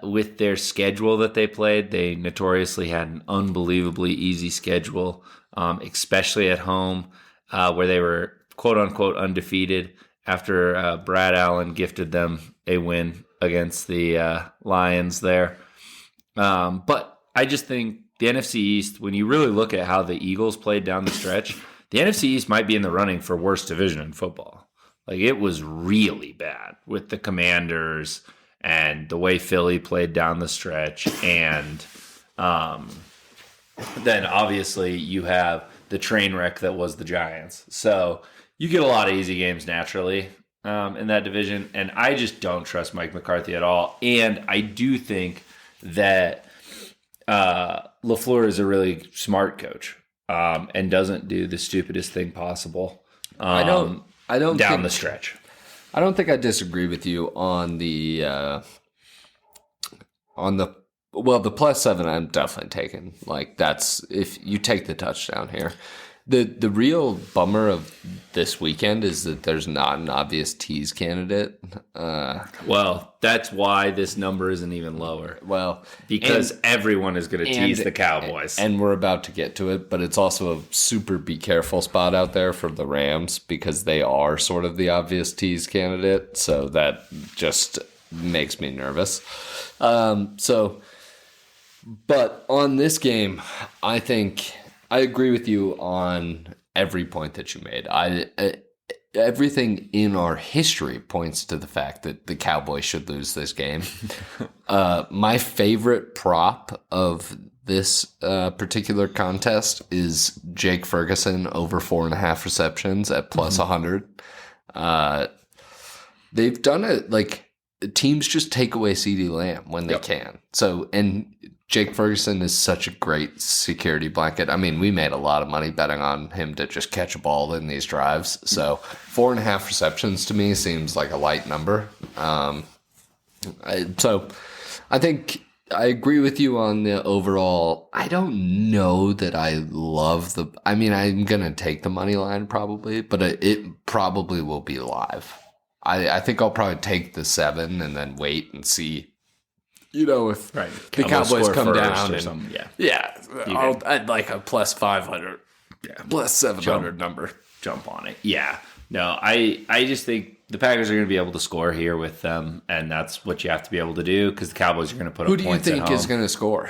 with their schedule that they played. They notoriously had an unbelievably easy schedule, especially at home, where they were quote unquote undefeated after Brad Allen gifted them a win against the Lions there. But I just think the NFC East, when you really look at how the Eagles played down the stretch, the NFC East might be in the running for worst division in football. Like, it was really bad with the Commanders and the way Philly played down the stretch. And then obviously you have the train wreck that was the Giants. So you get a lot of easy games naturally in that division. And I just don't trust Mike McCarthy at all. And I do think that LaFleur is a really smart coach and doesn't do the stupidest thing possible. I don't down the stretch. I don't think I disagree with you on the +7. I'm definitely taking. Like, that's if you take the touchdown here. The real bummer of this weekend is that there's not an obvious tease candidate. Well, that's why this number isn't even lower. Well, because everyone is going to tease the Cowboys. And we're about to get to it, but it's also a super be careful spot out there for the Rams because they are sort of the obvious tease candidate. So that just makes me nervous. But on this game, I think I agree with you on every point that you made. Everything in our history points to the fact that the Cowboys should lose this game. My favorite prop of this particular contest is Jake Ferguson over 4.5 receptions at plus 100. They've done it like teams just take away CeeDee Lamb when they can. So, and Jake Ferguson is such a great security blanket. I mean, we made a lot of money betting on him to just catch a ball in these drives. So 4.5 receptions to me seems like a light number. So I think I agree with you on the overall. I don't know that I love I'm going to take the money line probably, but it probably will be live. I think I'll probably take the 7 and then wait and see, if the Cowboys come down or and something. I'd like a plus 500, plus 700 number. Jump on it. Yeah. No, I just think the Packers are going to be able to score here with them, and that's what you have to be able to do because the Cowboys are going to put up points. Who do you think is going to score?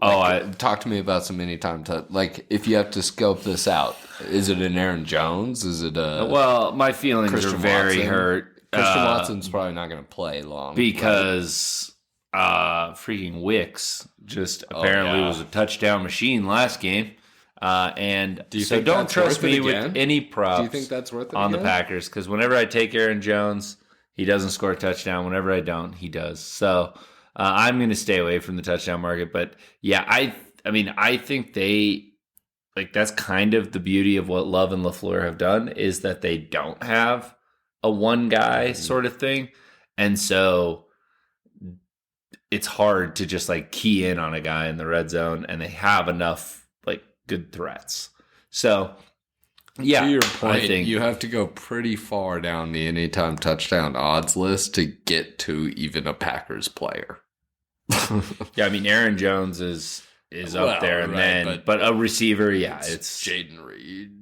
Talk to me about some anytime touch. Like, if you have to scope this out, is it an Aaron Jones? Is it a my feelings Christian are very Watson? hurt. Christian Watson's probably not going to play long because freaking Wicks just apparently was a touchdown machine last game. And so don't trust me with any props. Do you think that's worth it on the Packers? Because whenever I take Aaron Jones, he doesn't score a touchdown. Whenever I don't, he does. So I'm going to stay away from the touchdown market. But yeah, I think that's kind of the beauty of what Love and LaFleur have done is that they don't have a one guy sort of thing. And so it's hard to just like key in on a guy in the red zone, and they have enough like good threats. So yeah, to your point, I think you have to go pretty far down the anytime touchdown odds list to get to even a Packers player. Yeah, I mean Aaron Jones is up there, and but a receiver, it's Jaden Reed.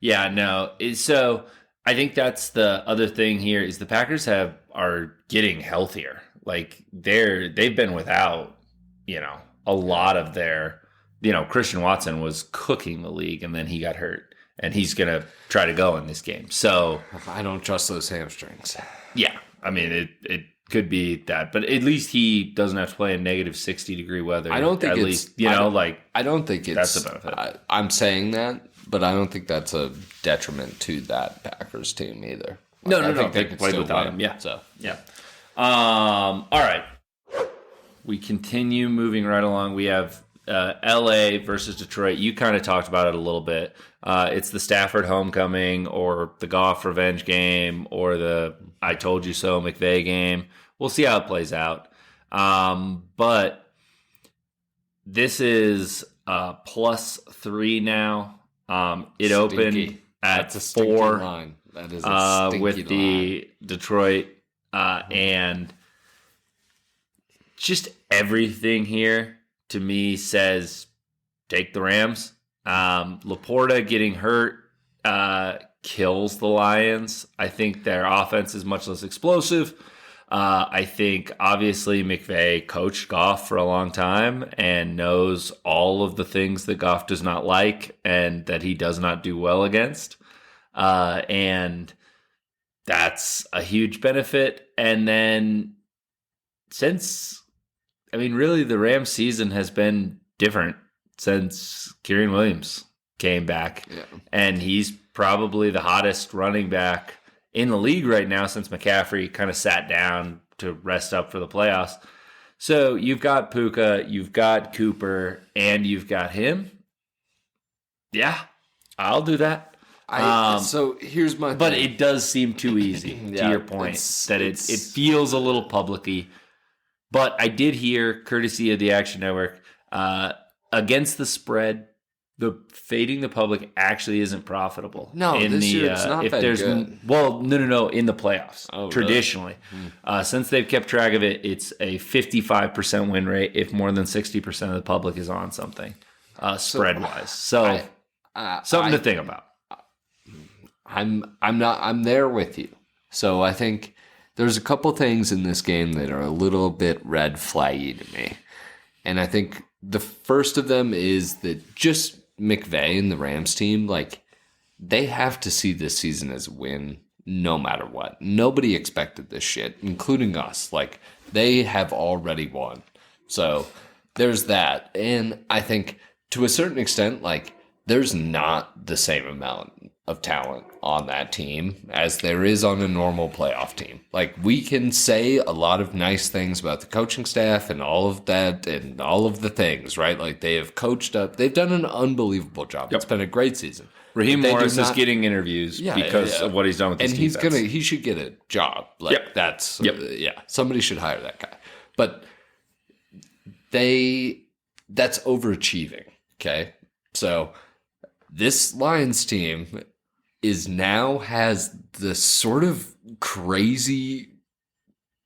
Yeah, no. So I think that's the other thing here is the Packers are getting healthier. Like they've been without, a lot of their, Christian Watson was cooking the league and then he got hurt and he's going to try to go in this game. So I don't trust those hamstrings. Yeah. I mean, it could be that, but at least he doesn't have to play in negative 60-degree weather. I don't think at least, I don't think it's that's a benefit. I'm saying that, but I don't think that's a detriment to that Packers team either. No. They played without him. Yeah. So yeah. All right. We continue moving right along. We have LA versus Detroit. You kind of talked about it a little bit. It's the Stafford homecoming or the Goff revenge game or the I told you so McVay game. We'll see how it plays out. But this is +3 now. It opened at 4 line. That is a stinky with line. the Detroit and just everything here to me says take the Rams. Laporta getting hurt kills the Lions. I think their offense is much less explosive. I think obviously McVay coached Goff for a long time and knows all of the things that Goff does not like and that he does not do well against. And that's a huge benefit. And then really the Rams season has been different since Kyren Williams came back. Yeah. And he's probably the hottest running back in the league right now since McCaffrey kind of sat down to rest up for the playoffs. So you've got Puka, you've got Cooper, and you've got him. Yeah, I'll do that. So here's my But thing. It does seem too easy, to your point, that it feels a little public-y. But I did hear, courtesy of the Action Network, against the spread, the fading the public actually isn't profitable. No, this year it's not that good. Well, no, in the playoffs, traditionally. Really? Since they've kept track of it, it's a 55% win rate if more than 60% of the public is on something, spread-wise. So, something to think about. I'm there with you. So I think there's a couple things in this game that are a little bit red flaggy to me. And I think the first of them is that just McVay and the Rams team, like, they have to see this season as a win, no matter what. Nobody expected this shit, including us. Like, they have already won. So there's that. And I think to a certain extent, like, there's not the same amount of talent on that team as there is on a normal playoff team. Like, we can say a lot of nice things about the coaching staff and all of that and all of the things, right? Like, they have coached up. They've done an unbelievable job. Yep. It's been a great season. Raheem Morris is getting interviews because of what he's done with his defense. And he should get a job. Like, that's, somebody should hire that guy. But that's overachieving, okay? So this Lions team has this sort of crazy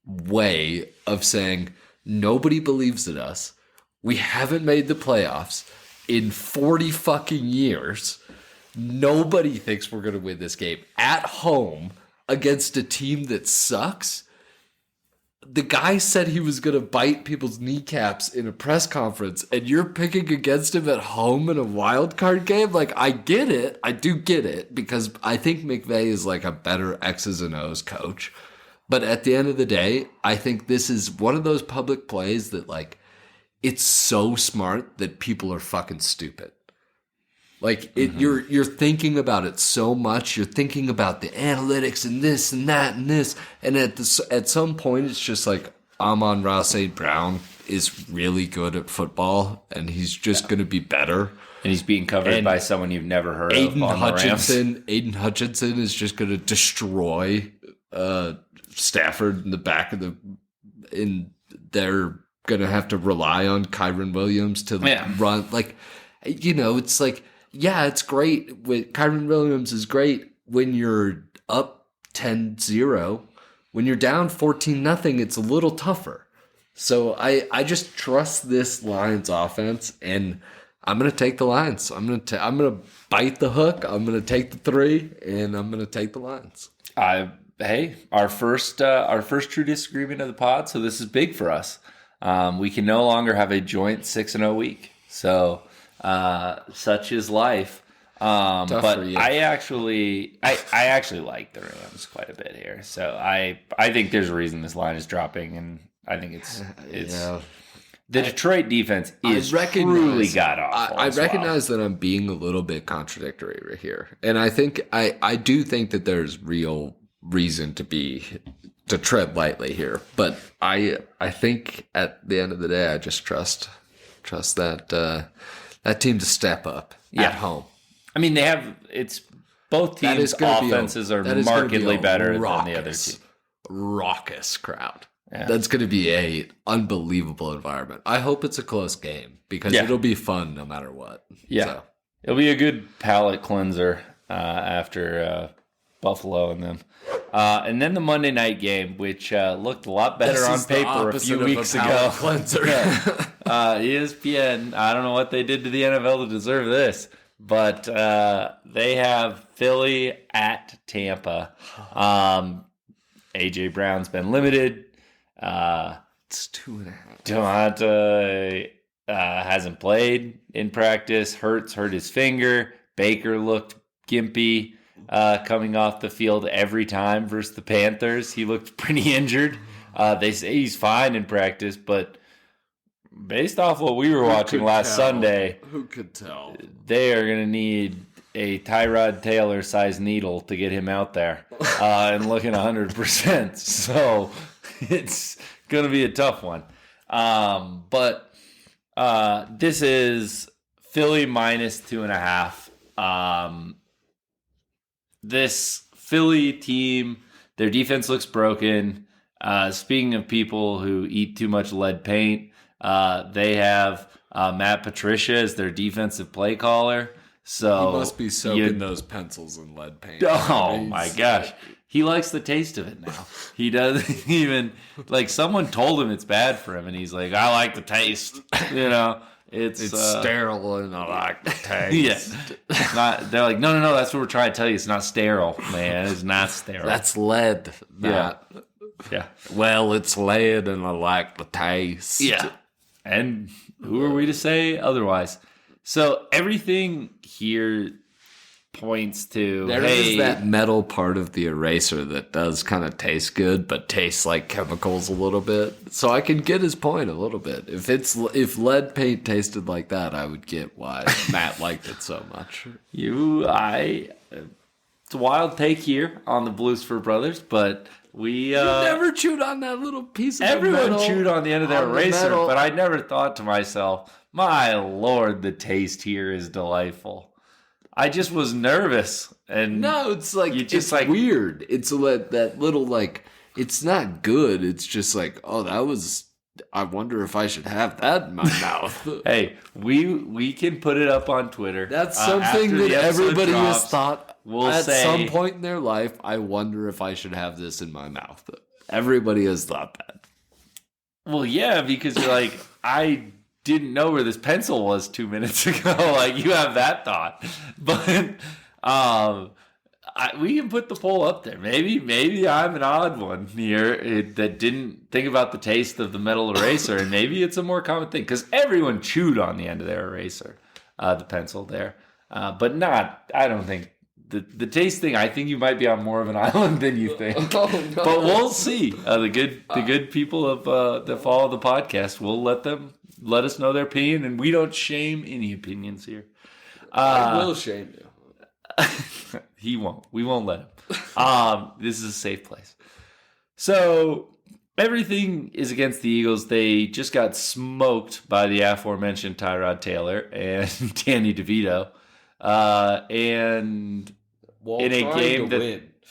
way of saying, nobody believes in us. We haven't made the playoffs in 40 fucking years. Nobody thinks we're going to win this game at home against a team that sucks. The guy said he was going to bite people's kneecaps in a press conference, and you're picking against him at home in a wild card game? Like, I get it. I do get it, because I think McVay is like a better X's and O's coach. But at the end of the day, I think this is one of those public plays that, like, it's so smart that people are fucking stupid. Like, you're thinking about it so much. You're thinking about the analytics and this and that and this. And at some point, it's just like, Amon-Ra St. Brown is really good at football, and he's just going to be better. And he's being covered by someone you've never heard of on the Rams. Aiden Hutchinson is just going to destroy Stafford in the back of the... They're going to have to rely on Kyren Williams to run. Like, you know, it's like... Yeah, it's great. Kyren Williams is great when you're up 10-0. When you're down 14-0, it's a little tougher. So I just trust this Lions offense, and I'm going to take the Lions. I'm going to bite the hook. I'm going to take the 3, and I'm going to take the Lions. Hey, our first true disagreement of the pod, so this is big for us. We can no longer have a joint 6-0 week. So... such is life. But I actually like the Rams quite a bit here. So I think there's a reason this line is dropping, and I think it's the Detroit defense is truly god awful. I recognize that I'm being a little bit contradictory right here, and I think I do think that there's real reason to tread lightly here. But I think at the end of the day, I just trust that team to step up at home. I mean, both teams' offenses are markedly better than the other team. Raucous crowd. Yeah. That's going to be a unbelievable environment. I hope it's a close game, because it'll be fun no matter what. Yeah. So. It'll be a good palate cleanser after Buffalo and them. And then the Monday night game, which looked a lot better on paper a few weeks ago. ESPN, I don't know what they did to the NFL to deserve this, but they have Philly at Tampa. A.J. Brown's been limited. It's 2.5. Devonta hasn't played in practice. Hurts hurt his finger. Baker looked gimpy. Coming off the field every time versus the Panthers. He looked pretty injured. They say he's fine in practice, but based off what we were watching last Sunday, who could tell? They are going to need a Tyrod Taylor size needle to get him out there and looking 100%. So it's going to be a tough one. But this is Philly minus 2.5. This Philly team, their defense looks broken. Speaking of people who eat too much lead paint, they have Matt Patricia as their defensive play caller. So he must be soaking those pencils in lead paint. Oh my gosh. He likes the taste of it now. He doesn't even, like, someone told him it's bad for him, and he's like, I like the taste. You know? It's sterile and I like the taste. They're like, no, that's what we're trying to tell you. It's not sterile, man. It's not sterile. That's lead. Yeah. Well, it's lead and I like the taste. Yeah. And who are we to say otherwise? So everything here points to, There is that metal part of the eraser that does kind of taste good, but tastes like chemicals a little bit. So I can get his point a little bit. If lead paint tasted like that, I would get why Matt liked it so much. It's a wild take here on the Blues for Brothers, but you never chewed on that little piece of everyone metal chewed on the end of their eraser, metal. but I never thought to myself, my Lord, the taste here is delightful. I just was nervous, and no, it's like it's like weird. It's that little like it's not good. It's just like, oh, that was. I wonder if I should have that in my mouth. Hey, we can put it up on Twitter. That's something that everybody has thought at some point in their life. I wonder if I should have this in my mouth. Everybody has thought that. Well, yeah, because you're like, I didn't know where this pencil was 2 minutes ago. Like, you have that thought. But we can put the poll up there. Maybe I'm an odd one here that didn't think about the taste of the metal eraser, and maybe it's a more common thing because everyone chewed on the end of their eraser, the pencil there, but not. I don't think the taste thing. I think you might be on more of an island than you think. Oh, no. But we'll see. The good people of that follow the podcast. We'll let us know their opinion, and we don't shame any opinions here. I will shame you. He won't. We won't let him. This is a safe place. So everything is against the Eagles. They just got smoked by the aforementioned Tyrod Taylor and Danny DeVito, and in a game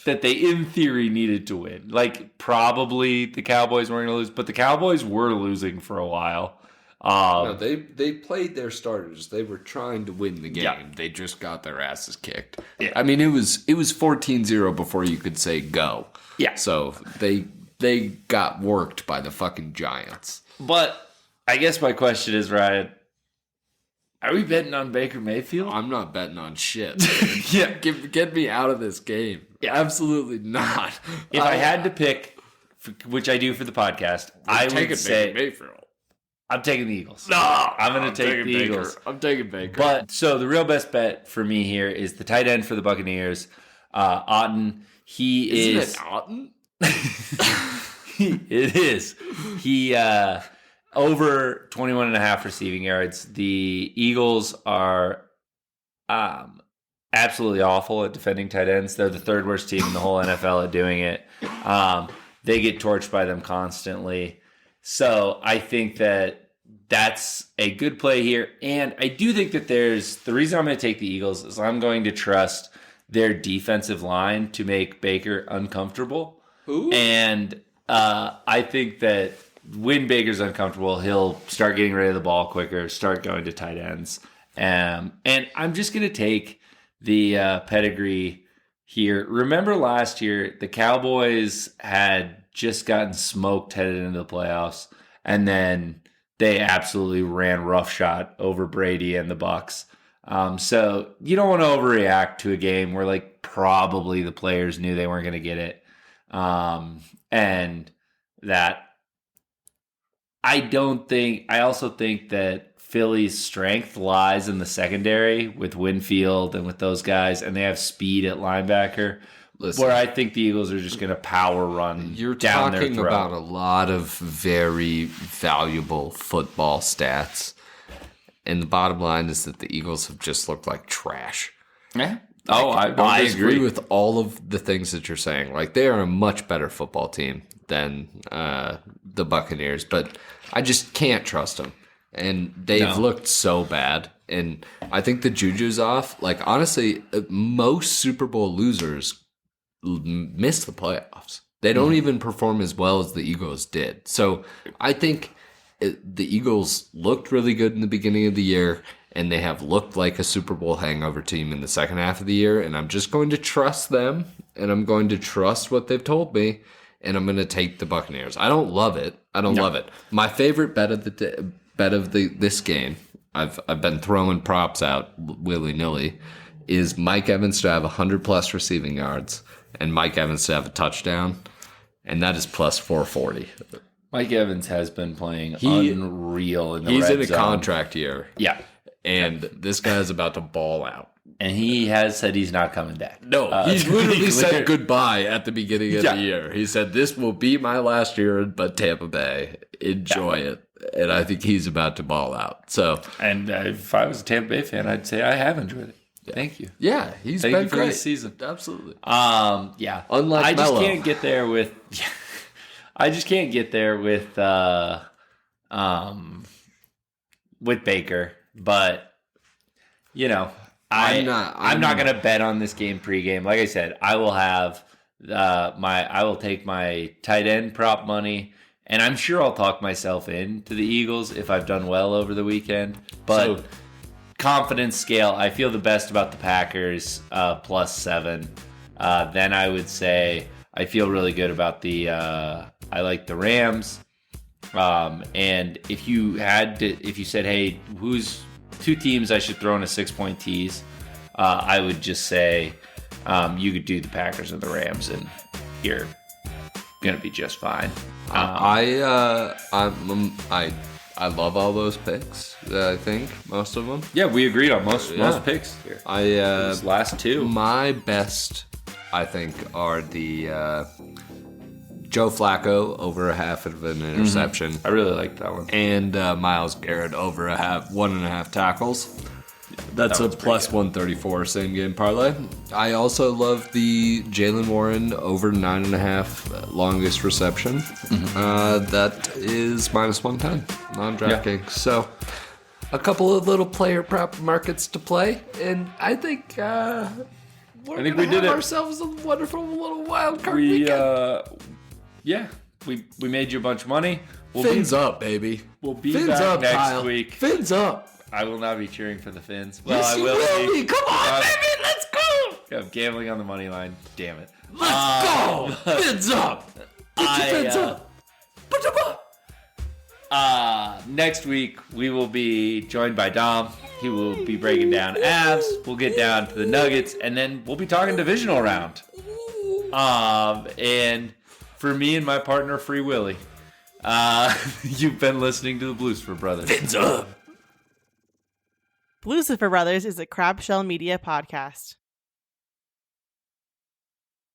that they, in theory, needed to win. Like, probably the Cowboys weren't going to lose, but the Cowboys were losing for a while. No, they played their starters. They were trying to win the game. Yeah. They just got their asses kicked. Yeah. I mean, it was 14-0 before you could say go. Yeah. So they got worked by the fucking Giants. But I guess my question is, Ryan, are we betting on Baker Mayfield? I'm not betting on shit. Yeah. Get me out of this game. Yeah. Absolutely not. If I had to pick, which I do for the podcast, I would say Mayfield. I'm taking the Eagles. No, I'm going to take the Eagles. I'm taking Baker. But so the real best bet for me here is the tight end for the Buccaneers, Otten. Isn't it Otten? It is. He over 21.5 receiving yards. The Eagles are absolutely awful at defending tight ends. They're the third worst team in the whole NFL at doing it. They get torched by them constantly. So I think that's a good play here. And I do think that the reason I'm going to take the Eagles is I'm going to trust their defensive line to make Baker uncomfortable. Who? And I think that when Baker's uncomfortable, he'll start getting rid of the ball quicker, start going to tight ends. And I'm just going to take the pedigree here. Remember last year, the Cowboys had just gotten smoked headed into the playoffs, and then they absolutely ran roughshod over Brady and the Bucs. So you don't want to overreact to a game where like probably the players knew they weren't going to get it, and that I also think that Philly's strength lies in the secondary with Winfield and with those guys, and they have speed at linebacker. Listen, where I think the Eagles are just going to power run you're down their throat. You're talking about a lot of very valuable football stats. And the bottom line is that the Eagles have just looked like trash. Yeah. I agree with all of the things that you're saying. Like, they are a much better football team than the Buccaneers. But I just can't trust them. And they've looked so bad. And I think the juju's off. Like, honestly, most Super Bowl losers miss the playoffs. They don't even perform as well as the Eagles did. So I think the Eagles looked really good in the beginning of the year, and they have looked like a Super Bowl hangover team in the second half of the year, and I'm just going to trust them, and I'm going to trust what they've told me, and I'm going to take the Buccaneers. I don't love it. Love it. My favorite bet of this game, I've been throwing props out willy-nilly, is Mike Evans to have 100-plus receiving yards and Mike Evans to have a touchdown, and that is plus 440. Mike Evans has been playing unreal in the red zone. He's in a contract year. Yeah. And this guy's about to ball out. And he has said he's not coming back. No, he literally said goodbye at the beginning of the year. He said, this will be my last year, but Tampa Bay, enjoy it. And I think he's about to ball out. So, and if I was a Tampa Bay fan, I'd say I have enjoyed it. Yeah. Thank you. Yeah, he's Thank been you for great this season. Absolutely. Yeah. Unlike I just Melo. can't get there with. With Baker, but I'm not gonna bet on this game pregame. Like I said, I will have I will take my tight end prop money, and I'm sure I'll talk myself into the Eagles if I've done well over the weekend. But confidence scale, I feel the best about the Packers +7. Then I would say I feel really good about I like the Rams. And if you said, hey, who's 2 teams I should throw in a 6-point tease, I would just say you could do the Packers and the Rams, and you're gonna be just fine. I love all those picks. I think most of them. Yeah, we agreed on most picks here. Those last 2. My best, I think, are the Joe Flacco over a half of an interception. I really like that one. And Myles Garrett over 1.5 tackles. That's a plus 134 same game parlay. I also love the Jalen Warren over 9.5 longest reception. That is minus 110 non-DraftKings. So a couple of little player prop markets to play, and I think we did ourselves a wonderful little wildcard weekend. We made you a bunch of money. Fins up, baby. We'll be Fins back up, next Kyle. week. Fins up. I will not be cheering for the Fins. Well, yes, I will be. Come on, baby, let's go. I'm gambling on the money line. Damn it. Let's go. Fins up. Put your fins up. Put them up. Next week, we will be joined by Dom. He will be breaking down abs. We'll get down to the Nuggets, and then we'll be talking divisional round. And for me and my partner, Free Willy, you've been listening to the Blues for Brothers. Fins up. Blues for Brothers is a Crab Shell Media podcast.